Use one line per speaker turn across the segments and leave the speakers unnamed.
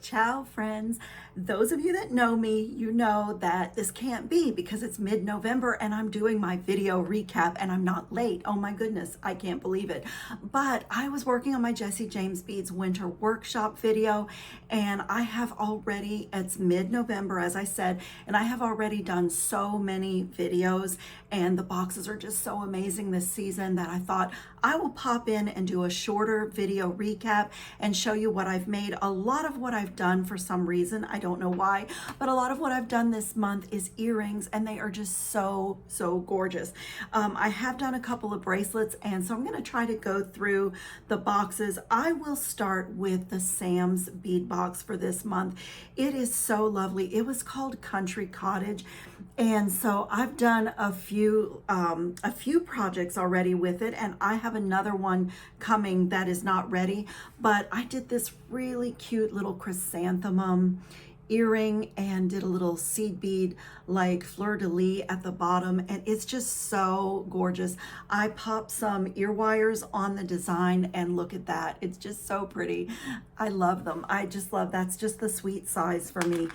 Ciao friends. Those of you that know me, you know that this can't be because it's mid-November and I'm doing my video recap and I'm not late. Oh my goodness, I can't believe it. But I was working on my Jesse James Beads winter workshop video and I have already, it's mid-November as I said, and I have already done so many videos and the boxes are just so amazing this season that I thought I will pop in and do a shorter video recap and show you what I've made. A lot of what I've done for some reason, I don't know why, but a lot of what I've done this month is earrings and they are just so gorgeous. I have done a couple of bracelets and so I'm going to try to go through the boxes. I will start with the Sam's bead box for this month. It is so lovely. It was called Country Cottage. And so I've done a few projects already with it, and I have another one coming that is not ready, but I did this really cute little chrysanthemum earring and did a little seed bead like fleur-de-lis at the bottom, and it's just so gorgeous. I popped some ear wires on the design and look at that. It's just so pretty. I love them. I just love, that's just the sweet size for me.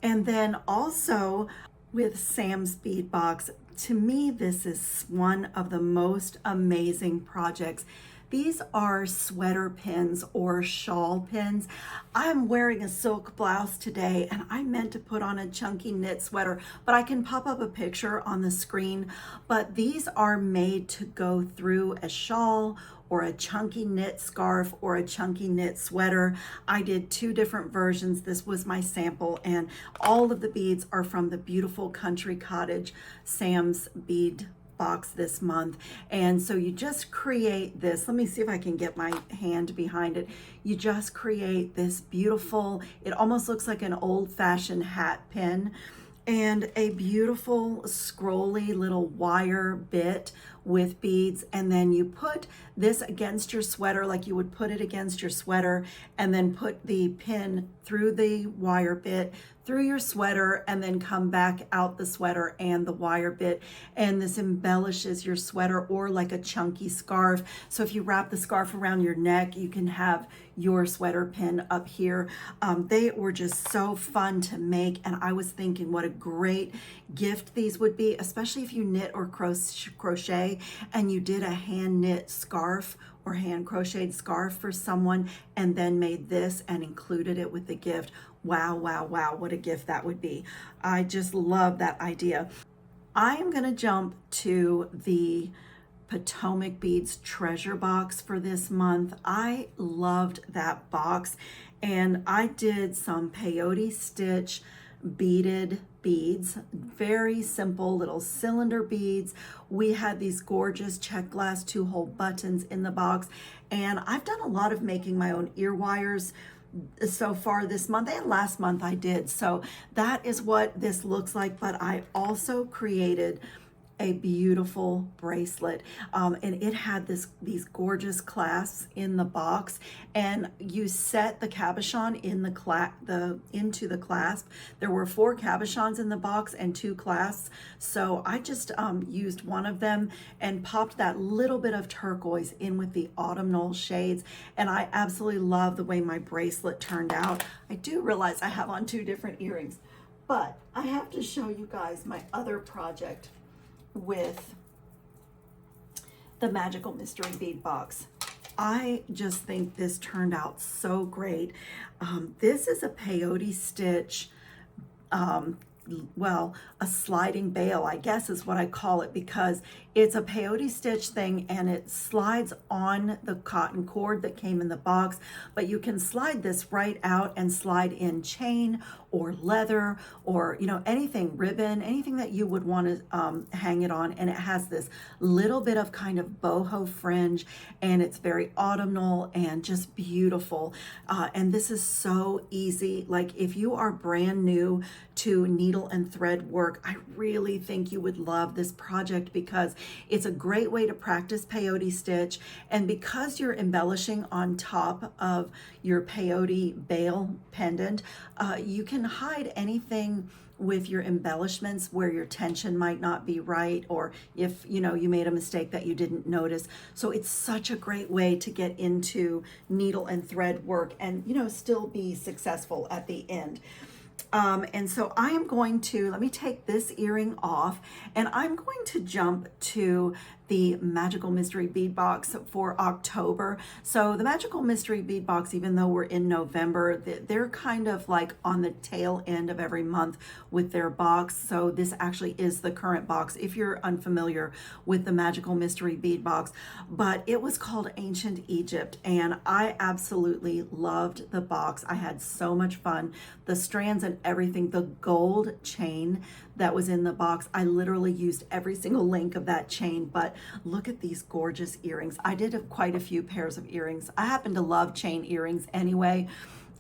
And then also with Sam's bead box, to me, this is one of the most amazing projects. These are sweater pins or shawl pins. I'm wearing a silk blouse today and I meant to put on a chunky knit sweater, but I can pop up a picture on the screen. But these are made to go through a shawl or a chunky knit scarf or a chunky knit sweater. I did two different versions. This was my sample and all of the beads are from the beautiful Country Cottage Sam's bead box this month. And so you just create this. Let me see if I can get my hand behind it. You just create this beautiful, it almost looks like an old-fashioned hat pin, and a beautiful scrolly little wire bit with beads, and then you put this against your sweater like you would put it against your sweater, and then put the pin through the wire bit through your sweater and then come back out the sweater and the wire bit, and this embellishes your sweater or like a chunky scarf. So if you wrap the scarf around your neck, you can have your sweater pin up here. They were just so fun to make, and I was thinking what a great gift these would be, especially if you knit or crochet and you did a hand knit scarf or hand crocheted scarf for someone and then made this and included it with the gift. Wow, wow, wow, what a gift that would be. I just love that idea. I am going to jump to the Potomac Beads treasure box for this month. I loved that box, and I did some peyote stitch beaded beads, very simple little cylinder beads. We had these gorgeous check glass 2-hole buttons in the box, and I've done a lot of making my own ear wires so far this month, and last month I did. So that is what this looks like, but I also created a beautiful bracelet, and it had these gorgeous clasps in the box, and you set the cabochon in into the clasp. There were 4 cabochons in the box and 2 clasps, so I just used one of them and popped that little bit of turquoise in with the autumnal shades, and I absolutely love the way my bracelet turned out. I do realize I have on 2 different earrings, but I have to show you guys my other project with the Magical Mystery Bead Box. I just think this turned out so great. This is a peyote stitch, well, a sliding bail, I guess is what I call it, because it's a peyote stitch thing and it slides on the cotton cord that came in the box, but you can slide this right out and slide in chain or leather or, you know, anything, ribbon, anything that you would want to hang it on. And it has this little bit of kind of boho fringe, and it's very autumnal and just beautiful. And this is so easy. Like if you are brand new to needle and thread work, I really think you would love this project because it's a great way to practice peyote stitch. And because you're embellishing on top of your peyote bail pendant, you can hide anything with your embellishments where your tension might not be right, or if you made a mistake that you didn't notice. So it's such a great way to get into needle and thread work and still be successful at the end. And so I am going to, let me take this earring off, and I'm going to jump to the Magical Mystery Bead Box for October. So the Magical Mystery Bead Box, even though we're in November, they're kind of like on the tail end of every month with their box. So this actually is the current box if you're unfamiliar with the Magical Mystery Bead Box. But it was called Ancient Egypt, and I absolutely loved the box. I had so much fun. The strands and everything, the gold chain that was in the box, I literally used every single link of that chain. But look at these gorgeous earrings. I did quite a few pairs of earrings. I happen to love chain earrings anyway.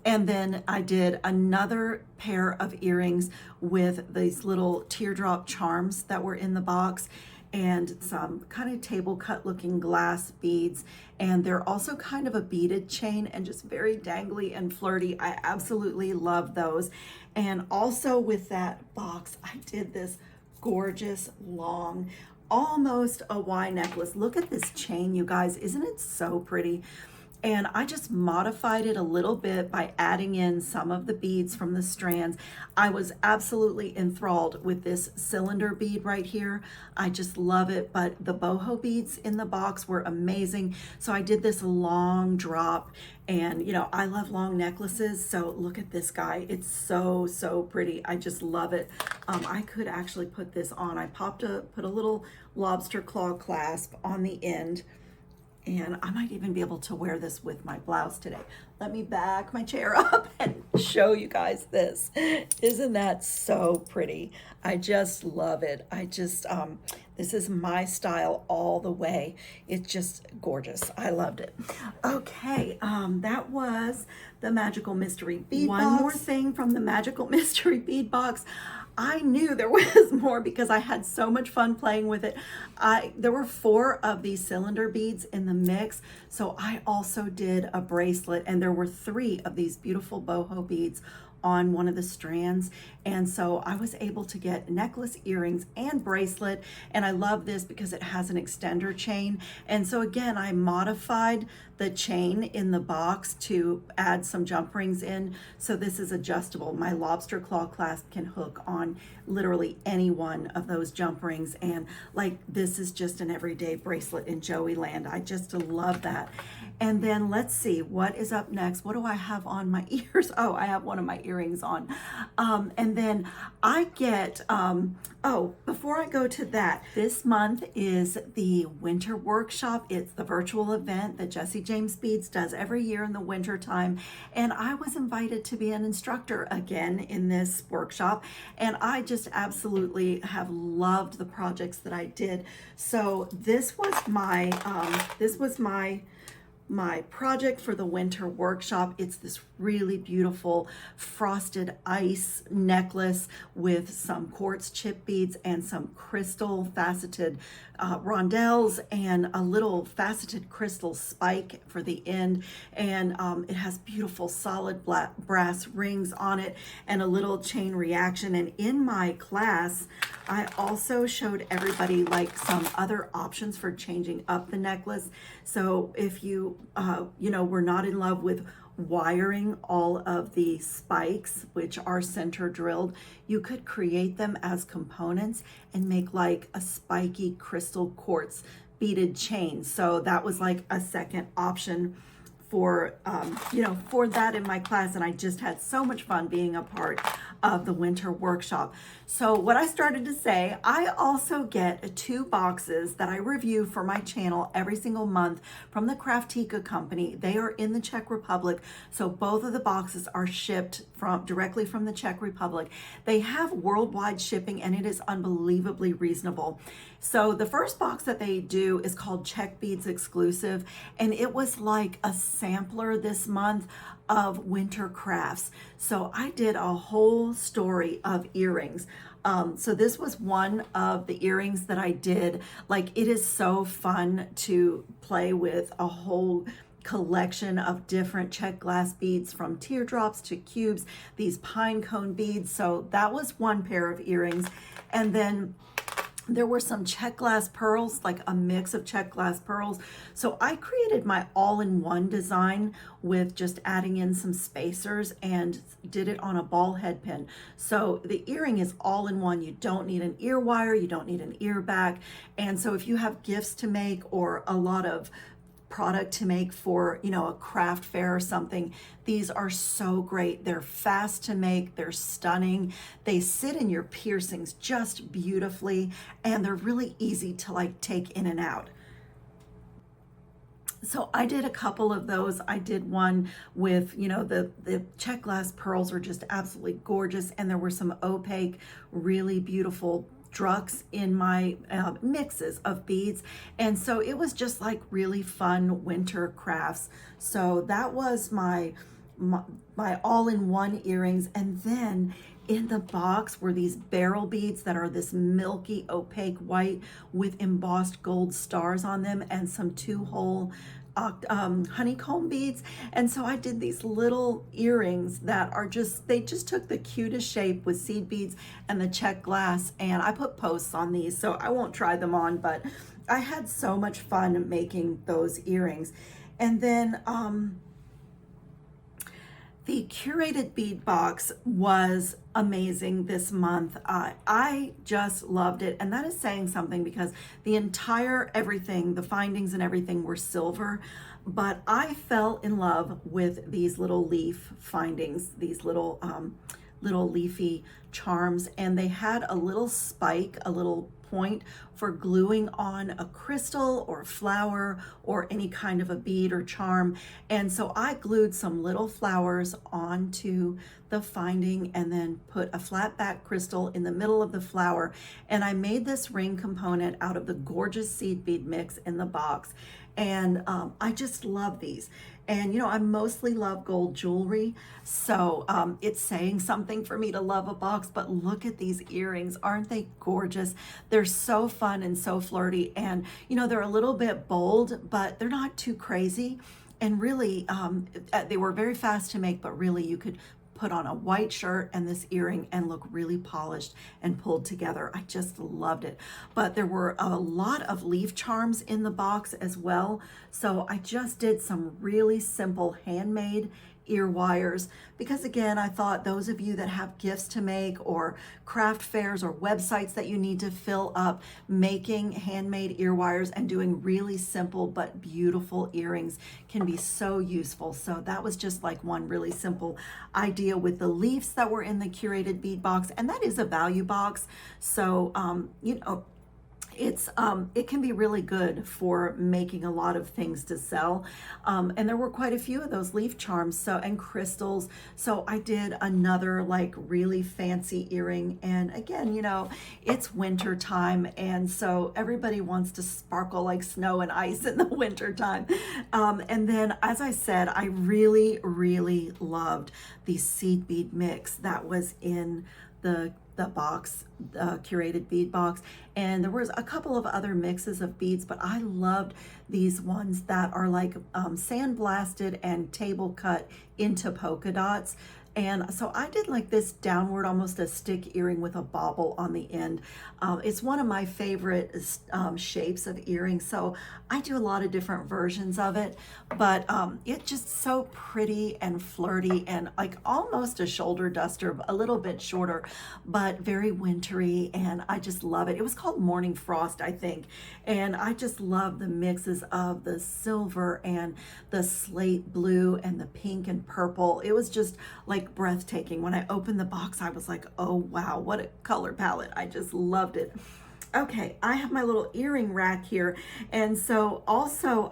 And then I did another pair of earrings with these little teardrop charms that were in the box, and some kind of table cut looking glass beads. And they're also kind of a beaded chain and just very dangly and flirty. I absolutely love those. And also with that box, I did this gorgeous long, almost a Y necklace. Look at this chain, you guys. Isn't it so pretty? And I just modified it a little bit by adding in some of the beads from the strands. I was absolutely enthralled with this cylinder bead right here. I just love it, but the boho beads in the box were amazing. So I did this long drop, and I love long necklaces. So look at this guy. It's so, so pretty. I just love it. I could actually put this on. I put a little lobster claw clasp on the end, and I might even be able to wear this with my blouse today. Let me back my chair up and show you guys this. Isn't that so pretty? I just love it. This is my style all the way. It's just gorgeous. I loved it. Okay, that was the Magical Mystery Bead Box. One more thing from the Magical Mystery Bead Box. I knew there was more because I had so much fun playing with it. There were 4 of these cylinder beads in the mix, so I also did a bracelet, and there were 3 of these beautiful boho beads on one of the strands. And so I was able to get necklace, earrings, and bracelet. And I love this because it has an extender chain. And so again, I modified the chain in the box to add some jump rings in. So this is adjustable. My lobster claw clasp can hook on literally any one of those jump rings. And like, this is just an everyday bracelet in Joey land. I just love that. And then let's see what is up next. What do I have on my ears? Oh, I have one of my earrings on. And then I get, before I go to that, this month is the winter workshop. It's the virtual event that Jesse James Beads does every year in the winter time. And I was invited to be an instructor again in this workshop. And I just absolutely have loved the projects that I did. So this was my, my project for the winter workshop. It's this really beautiful frosted ice necklace with some quartz chip beads and some crystal faceted rondelles and a little faceted crystal spike for the end. And it has beautiful solid black brass rings on it and a little chain reaction. And in my class, I also showed everybody like some other options for changing up the necklace. So if you, were not in love with wiring all of the spikes, which are center drilled, you could create them as components and make like a spiky crystal quartz beaded chain. So that was like a second option for, for that in my class. And I just had so much fun being a part of the winter workshop. So what I started to say, I also get 2 boxes that I review for my channel every single month from the Craftica company. They are in the Czech Republic. So both of the boxes are shipped directly from the Czech Republic. They have worldwide shipping and it is unbelievably reasonable. So the first box that they do is called Czech Beads Exclusive, and it was like a sampler this month of winter crafts. So I did a whole story of earrings. So this was one of the earrings that I did. Like, it is so fun to play with a whole collection of different check glass beads, from teardrops to cubes, these pine cone beads. So that was one pair of earrings. And then there were some check glass pearls, like a mix of check glass pearls. So I created my all-in-one design with just adding in some spacers and did it on a ball head pin. So the earring is all in one. You don't need an ear wire, you don't need an ear back. And so if you have gifts to make or a lot of product to make for, you know, a craft fair or something, these are so great. They're fast to make, they're stunning, they sit in your piercings just beautifully, and they're really easy to like take in and out. So I did a couple of those. I did one with, you know, the check glass pearls were just absolutely gorgeous, and there were some opaque, really beautiful drucks in my mixes of beads. And so it was just like really fun winter crafts. So that was my all-in-one earrings. And then in the box were these barrel beads that are this milky opaque white with embossed gold stars on them, and some 2-hole honeycomb beads. And so I did these little earrings that are just, they just took the cutest shape with seed beads and the check glass. And I put posts on these, so I won't try them on, but I had so much fun making those earrings. And then the curated bead box was amazing this month. I just loved it, and that is saying something because the entire everything, the findings and everything were silver, but I fell in love with these little leaf findings, these little leafy charms, and they had a little spike, a little point for gluing on a crystal or flower or any kind of a bead or charm. And so I glued some little flowers onto the finding and then put a flat back crystal in the middle of the flower. And I made this ring component out of the gorgeous seed bead mix in the box. And I just love these. And you know, I mostly love gold jewelry, so it's saying something for me to love a box. But look at these earrings, aren't they gorgeous? They're so fun and so flirty, and you know, they're a little bit bold, but they're not too crazy. And really, they were very fast to make, but really you could put on a white shirt and this earring and look really polished and pulled together. I just loved it. But there were a lot of leaf charms in the box as well. So I just did some really simple handmade ear wires, because again, I thought those of you that have gifts to make or craft fairs or websites that you need to fill up, making handmade ear wires and doing really simple but beautiful earrings can be so useful. So that was just like one really simple idea with the leaves that were in the curated bead box, and that is a value box. So you know, it can be really good for making a lot of things to sell. And there were quite a few of those leaf charms, so, and crystals. So I did another like really fancy earring. And again, you know, it's winter time, and so everybody wants to sparkle like snow and ice in the winter time. And then, as I said, I really, really loved the seed bead mix that was in the box, curated bead box. And there was a couple of other mixes of beads, but I loved these ones that are like sandblasted and table cut into polka dots. And so I did like this downward, almost a stick earring with a bauble on the end. It's one of my favorite shapes of earrings. So I do a lot of different versions of it, but it's just so pretty and flirty and like almost a shoulder duster, a little bit shorter, but very wintry. And I just love it. It was called Morning Frost, I think. And I just love the mixes of the silver and the slate blue and the pink and purple. It was just like breathtaking. When I opened the box, I was like, oh wow, what a color palette. I just loved it. Okay, I have my little earring rack here. And so also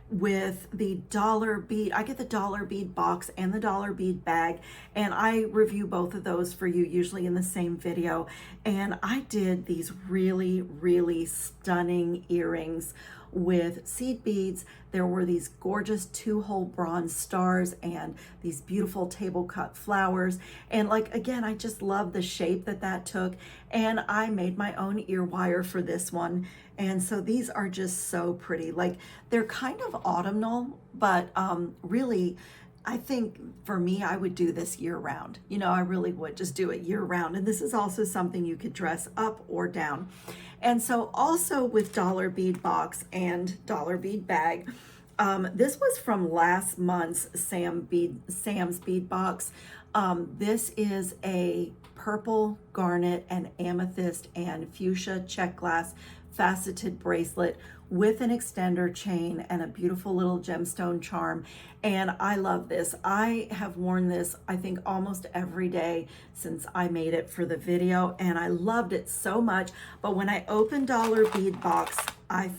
with the dollar bead, I get the dollar bead box and the dollar bead bag, and I review both of those for you usually in the same video. And I did these really, really stunning earrings with seed beads. There were these gorgeous 2-hole bronze stars and these beautiful table cut flowers. And like, again, I just love the shape that that took. And I made my own ear wire for this one. And so these are just so pretty. Like, they're kind of autumnal, but really, I think for me, I would do this year round. You know, I really would just do it year round. And this is also something you could dress up or down. And so also with dollar bead box and dollar bead bag, this was from last month's Sam's bead box. This is a purple, garnet, and amethyst and fuchsia check glass faceted bracelet with an extender chain and a beautiful little gemstone charm. And I love this. I have worn this, I think, almost every day since I made it for the video, and I loved it so much. But when I opened dollar bead box, I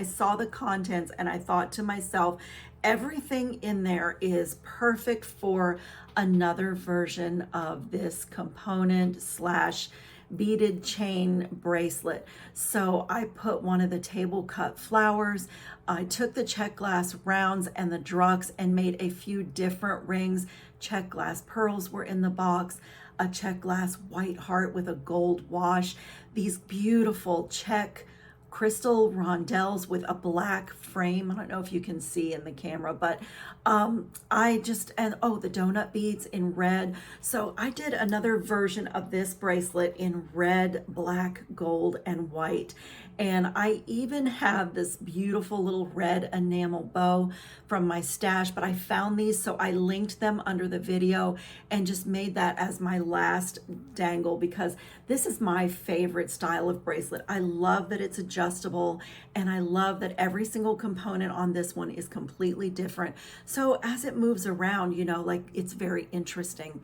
saw the contents and I thought to myself, everything in there is perfect for another version of this component slash beaded chain bracelet. So I put one of the table cut flowers, I took the check glass rounds and the drucks and made a few different rings. Check glass pearls were in the box, a check glass white heart with a gold wash, these beautiful check crystal rondelles with a black frame. I don't know if you can see in the camera, but oh, the donut beads in red. So I did another version of this bracelet in red, black, gold, and white. And I even have this beautiful little red enamel bow from my stash, but I found these, so I linked them under the video and just made that as my last dangle because this is my favorite style of bracelet. I love that it's adjustable, and I love that every single component on this one is completely different. So as it moves around, you know, like, it's very interesting.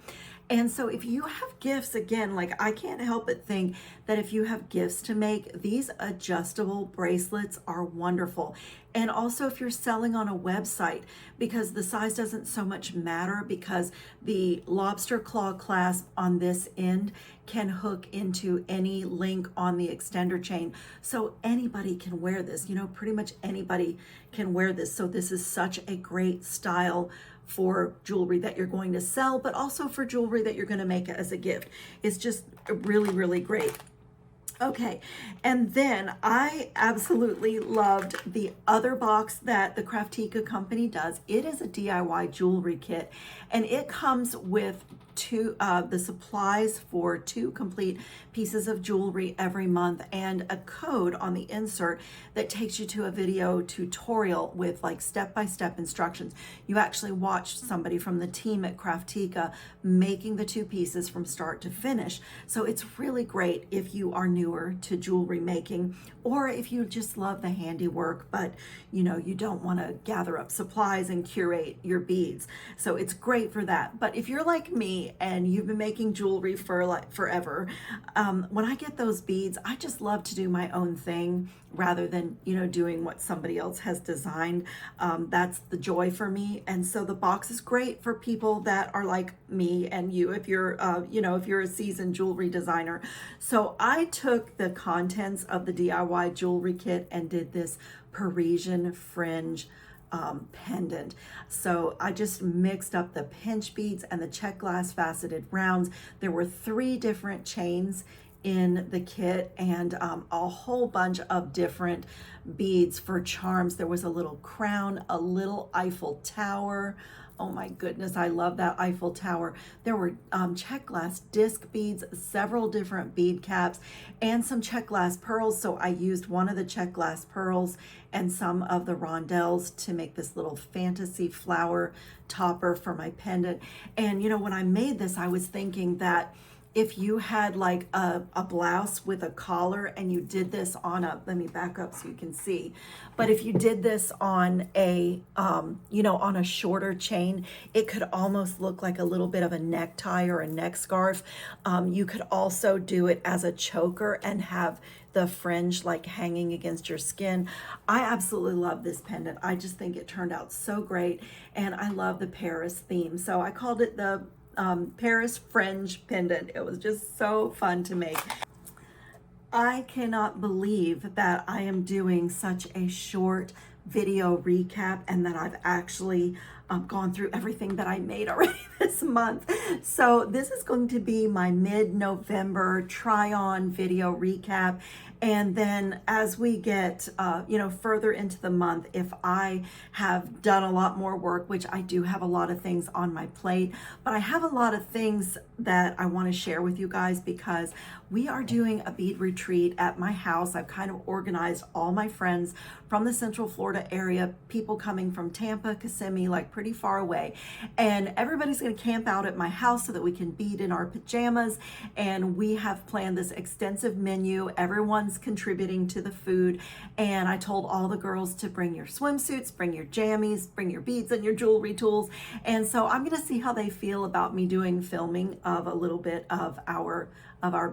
And so if you have gifts, again, like, I can't help but think that if you have gifts to make, these adjustable bracelets are wonderful. And also if you're selling on a website, because the size doesn't so much matter, because the lobster claw clasp on this end can hook into any link on the extender chain. So anybody can wear this, you know, pretty much anybody can wear this. So this is such a great style for jewelry that you're going to sell, but also for jewelry that you're going to make as a gift. It's just really, really great. Okay, and then I absolutely loved the other box that the Craftica company does. It is a DIY jewelry kit, and it comes with the supplies for 2 complete pieces of jewelry every month and a code on the insert that takes you to a video tutorial with like step-by-step instructions. You actually watch somebody from the team at Craftica making the 2 pieces from start to finish. So it's really great if you are newer to jewelry making, or if you just love the handiwork, but you know, you don't want to gather up supplies and curate your beads. So it's great for that. But if you're like me and you've been making jewelry for like forever, when I get those beads, I just love to do my own thing rather than, you know, doing what somebody else has designed. That's the joy for me. And so the box is great for people that are like me and you, if you're, you know, if you're a seasoned jewelry designer. So I took the contents of the DIY jewelry kit and did this Parisian fringe pendant. So I just mixed up the pinch beads and the check glass faceted rounds. There were 3 different chains in the kit and a whole bunch of different beads for charms. There was a little crown, a little Eiffel Tower. Oh my goodness, I love that Eiffel Tower. There were check glass disc beads, several different bead caps, and some check glass pearls. So I used one of the check glass pearls and some of the rondelles to make this little fantasy flower topper for my pendant. And you know, when I made this, I was thinking that if you had like a blouse with a collar and you did this on a, let me back up so you can see, but if you did this on a, you know, on a shorter chain, it could almost look like a little bit of a necktie or a neck scarf. You could also do it as a choker and have the fringe like hanging against your skin. I absolutely love this pendant. I just think it turned out so great, and I love the Paris theme. So I called it the Paris fringe pendant. It was just so fun to make. I cannot believe that I am doing such a short video recap and that I've actually gone through everything that I made already this month. So this is going to be my mid-November try-on video recap. And then as we get, further into the month, if I have done a lot more work, which I do have a lot of things on my plate, but I have a lot of things that I want to share with you guys because we are doing a bead retreat at my house. I've kind of organized all my friends from the Central Florida area, people coming from Tampa, Kissimmee, like pretty far away. And everybody's going to camp out at my house so that we can bead in our pajamas. And we have planned this extensive menu. Everyone's contributing to the food. And I told all the girls to bring your swimsuits, bring your jammies, bring your beads and your jewelry tools. And so I'm going to see how they feel about me doing filming of a little bit of our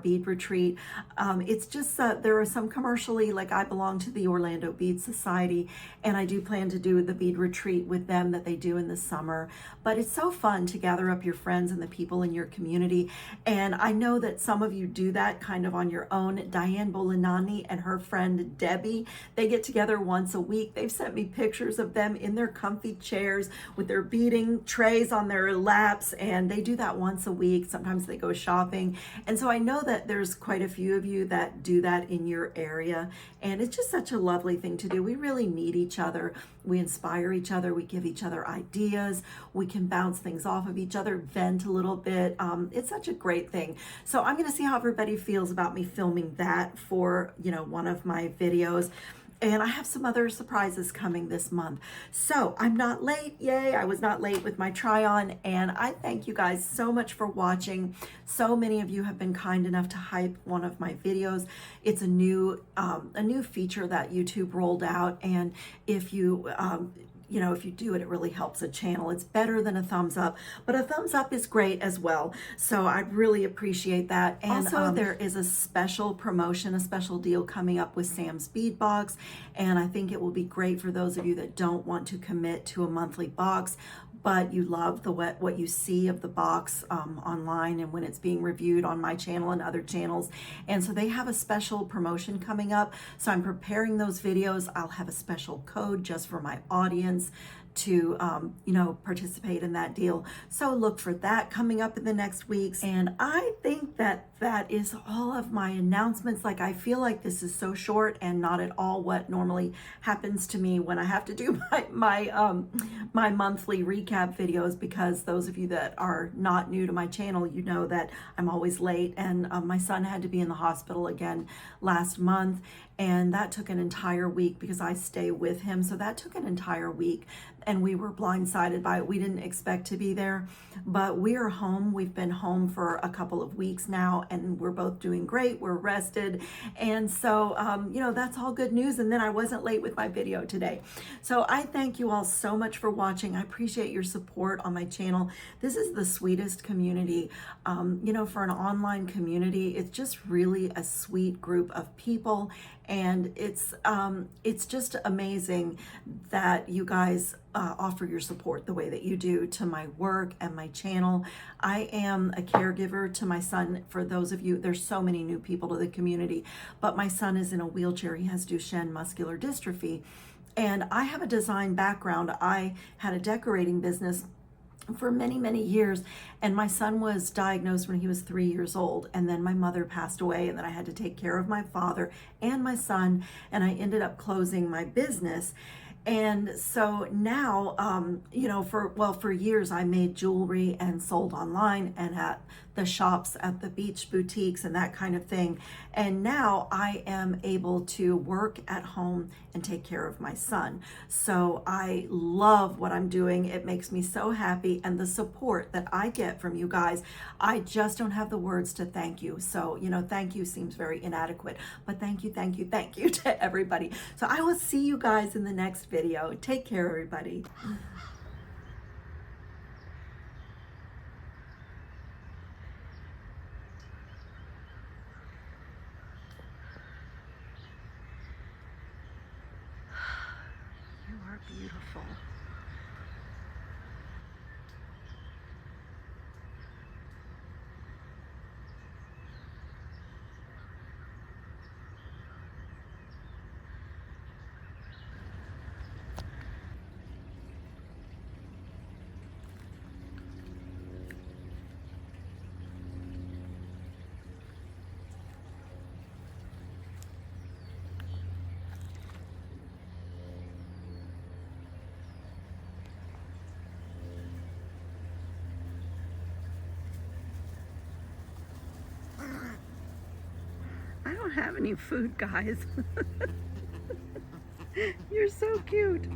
bead retreat. It's just there are some commercially, like I belong to the Orlando Bead Society, and I do plan to do the bead retreat with them that they do in the summer. But it's so fun to gather up your friends and the people in your community. And I know that some of you do that kind of on your own. Diane Bolinani and her friend Debbie, they get together once a week. They've sent me pictures of them in their comfy chairs with their beading trays on their laps, and they do that once a week. Sometimes they go shopping. And so I know that there's quite a few of you that do that in your area, and it's just such a lovely thing to do. We really need each other. We inspire each other. We give each other ideas. We can bounce things off of each other, vent a little bit. It's such a great thing. So I'm going to see how everybody feels about me filming that for, one of my videos. And I have some other surprises coming this month. So I'm not late. Yay, I was not late with my try on. And I thank you guys so much for watching. So many of you have been kind enough to hype one of my videos. It's a new feature that YouTube rolled out. And if you if you do it, it really helps a channel. It's better than a thumbs up, but a thumbs up is great as well. So I really appreciate that. And also there is a special promotion, a special deal coming up with Sam's Bead Box. And I think it will be great for those of you that don't want to commit to a monthly box, but you love what you see of the box online and when it's being reviewed on my channel and other channels. And so they have a special promotion coming up. So I'm preparing those videos. I'll have a special code just for my audience to participate in that deal. So look for that coming up in the next weeks. And I think that is all of my announcements. Like, I feel like this is so short and not at all what normally happens to me when I have to do my monthly recap videos, because those of you that are not new to my channel, you know that I'm always late, and my son had to be in the hospital again last month, and that took an entire week because I stay with him. So that took an entire week, and we were blindsided by it. We didn't expect to be there, but we are home. We've been home for a couple of weeks now, and we're both doing great. We're rested. And so, that's all good news. And then I wasn't late with my video today. So I thank you all so much for watching. I appreciate your support on my channel. This is the sweetest community, for an online community. It's just really a sweet group of people. And it's just amazing that you guys offer your support the way that you do to my work and my channel. I am a caregiver to my son. For those of you, there's so many new people to the community, but my son is in a wheelchair. He has Duchenne muscular dystrophy, and I have a design background. I had a decorating business for many, many years, and my son was diagnosed when he was 3 years old, and then my mother passed away, and then I had to take care of my father and my son, and I ended up closing my business. And so now, for years I made jewelry and sold online and at the shops, at the beach boutiques and that kind of thing. And now I am able to work at home and take care of my son. So I love what I'm doing. It makes me so happy. And the support that I get from you guys, I just don't have the words to thank you. So, thank you seems very inadequate, but thank you to everybody. So I will see you guys in the next video. Take care, everybody. You are beautiful. have any food, guys. You're so cute.